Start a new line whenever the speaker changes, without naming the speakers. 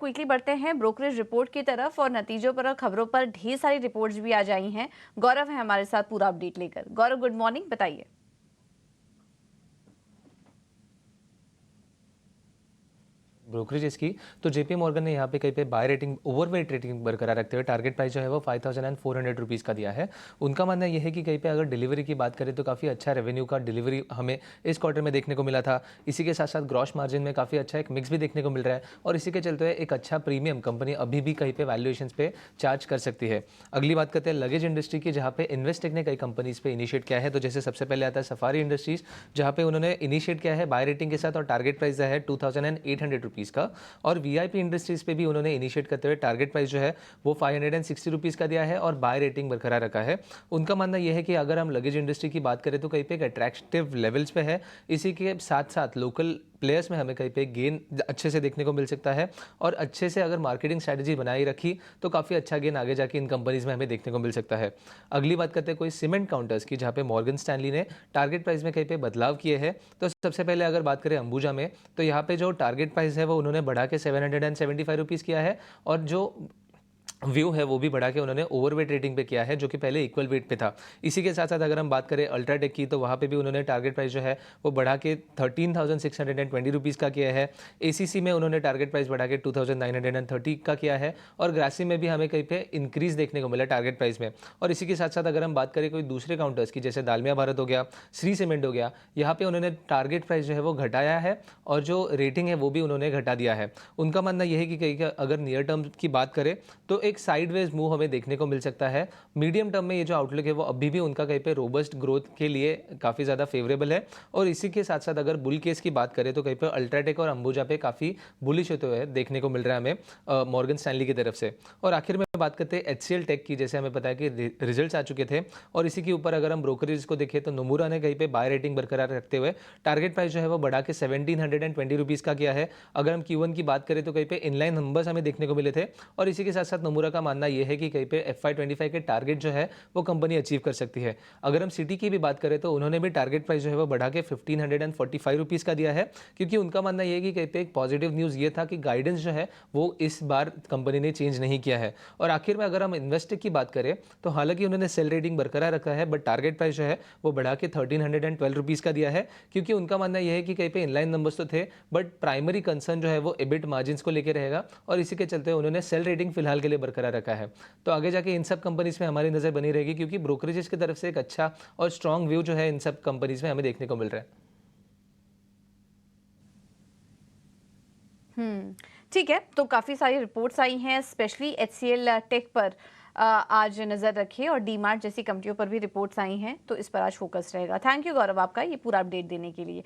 Quickly बढ़ते हैं brokerage report की तरफ और नतीजों पर और खबरों पर ढेर सारी रिपोर्ट्स भी आ जाई हैं। गौरव है हमारे साथ पूरा अपडेट लेकर। गौरव, गुड मॉर्निंग, बताइए।
ब्रोकरेजेस की तो जेपी मॉर्गन ने यहाँ पे कहीं पे बाय रेटिंग ओवरवेट रेटिंग बरकरार रखते हुए टारगेट प्राइस जो है वो 5400 रुपीज़ का दिया है। उनका मानना यह है कि कहीं पे अगर डिलीवरी की बात करें तो काफ़ी अच्छा रेवेन्यू का डिलीवरी हमें इस क्वार्टर में देखने को मिला था। इसी के साथ साथ ग्रॉस मार्जिन में काफ़ी अच्छा एक मिक्स भी देखने को मिल रहा है और इसी के चलते हुए एक अच्छा प्रीमियम कंपनी अभी भी कहीं पे वैल्यूएशन पे चार्ज कर सकती है। अगली बात करते हैं लगेज इंडस्ट्री की, जहाँ पे इन्वेस्टेक ने कई कंपनीज पे इनिशिएट किया है। तो जैसे सबसे पहले आता है सफारी इंडस्ट्रीज, जहाँ पे उन्होंने इनिशिएट किया है बाय रेटिंग के साथ और टारगेट प्राइस है 2800 रुपीज़ का। और वीआईपी इंडस्ट्रीज पे भी उन्होंने इनिशिएट करते हुए टारगेट प्राइस जो है वो 560 रुपीज़ का दिया है और बाय रेटिंग बरकरार रखा है। उनका मानना यह है कि अगर हम लगेज इंडस्ट्री की बात करें तो कहीं पे एक अट्रैक्टिव लेवल्स पे है। इसी के साथ साथ लोकल प्लेयर्स में हमें कहीं पे गेन अच्छे से देखने को मिल सकता है और अच्छे से अगर मार्केटिंग स्ट्रैटेजी बनाई रखी तो काफ़ी अच्छा गेन आगे जाके इन कंपनीज में हमें देखने को मिल सकता है। अगली बात करते हैं कोई सीमेंट काउंटर्स की, जहाँ पे मॉर्गन स्टैनली ने टारगेट प्राइस में कहीं पे बदलाव किए हैं। तो सबसे पहले अगर बात करें अंबुजा में, तो यहाँ पे जो टारगेट प्राइस है वो उन्होंने बढ़ा के 775 रुपीज़ किया है और जो व्यू है वो भी बढ़ा के उन्होंने ओवरवेट रेटिंग पे किया है, जो कि पहले इक्वल वेट पे था। इसी के साथ साथ अगर हम बात करें अल्ट्राटेक की, तो वहाँ पे भी उन्होंने टारगेट प्राइस जो है वो बढ़ा के 13,620 रुपीज़ का किया है। एसीसी में उन्होंने टारगेट प्राइस बढ़ा के 2,930 का किया है और ग्रासिम में भी हमें कहीं पे इंक्रीज देखने को मिला टारगेट प्राइस में। और इसी के साथ साथ अगर हम बात करें कोई दूसरे काउंटर्स की, जैसे दालमिया भारत हो गया, श्री सीमेंट हो गया, यहाँ पे उन्होंने टारगेट प्राइस जो है वो घटाया है और जो रेटिंग है वो भी उन्होंने घटा दिया है। उनका मानना यह है कि कहीं अगर नियर टर्म की बात करें तो एक साइडवेज मूव हमें देखने को मिल सकता है। मीडियम टर्म में ये जो आउटलुक है वो अभी भी उनका कहीं पे रोबस्ट ग्रोथ के लिए काफ़ी ज़्यादा फेवरेबल है। और इसी के साथ साथ अगर बुल केस की बात करें तो कहीं पे अल्ट्राटेक और अंबुजा पे काफ़ी बुलिश होते हुए देखने को मिल रहा है हमें मॉर्गन स्टैनली की तरफ से। और आखिर में बात करते हैं एचसीएल टेक की, जैसे हमें पता है कि रिजल्ट्स आ चुके थे और इसी के ऊपर अगर हम ब्रोकरेज को देखें तो नोमुरा ने कहीं पे बाय रेटिंग बरकरार रखते हुए टारगेट प्राइस जो है वो बढ़ा के 1720 रुपीज़ का किया है। अगर हम Q1 की बात करें तो कहीं पे इनलाइन नंबर्स हमें देखने को मिले थे और इसी के साथ साथ नोमुरा का मानना यह है कि कहीं पे FY25 के टारगेट जो है वो कंपनी अचीव कर सकती है। अगर हम सिटी की भी बात करें तो उन्होंने भी टारगेट प्राइस जो है वो बढ़ा के 1545 रुपीज़ का दिया है, क्योंकि उनका मानना यह है कि कहीं पे एक पॉजिटिव न्यूज़ ये था कि गाइडेंस जो है वो इस बार कंपनी ने चेंज नहीं किया है। और आखिर में अगर हम इन्वेस्टेक की बात करें तो हालांकि उन्होंने सेल रेटिंग बरकरार रखा है, बट टारगेट प्राइस जो है वो बढ़ा के 1312 रुपीज़ का दिया है, क्योंकि उनका मानना यह है कि कहीं पे इनलाइन नंबर्स तो थे बट प्राइमरी कंसर्न जो है वो एबिट मार्जिन को लेकर रहेगा और इसी के चलते उन्होंने सेल रेटिंग फिलहाल के लिए बरकरार रखा है। तो आगे जाके इन सब कंपनीज में हमारी नज़र बनी रहेगी, क्योंकि ब्रोकरेजेस की तरफ से एक अच्छा और स्ट्रॉन्ग व्यू जो है इन सब कंपनीज में हमें देखने को मिल रहा है।
ठीक है, तो काफ़ी सारी रिपोर्ट्स आई हैं, स्पेशली एचसीएल टेक पर आज नज़र रखिए और डीमार्ट जैसी कंपनियों पर भी रिपोर्ट्स आई हैं, तो इस पर आज फोकस रहेगा। थैंक यू गौरव, आपका ये पूरा अपडेट देने के लिए।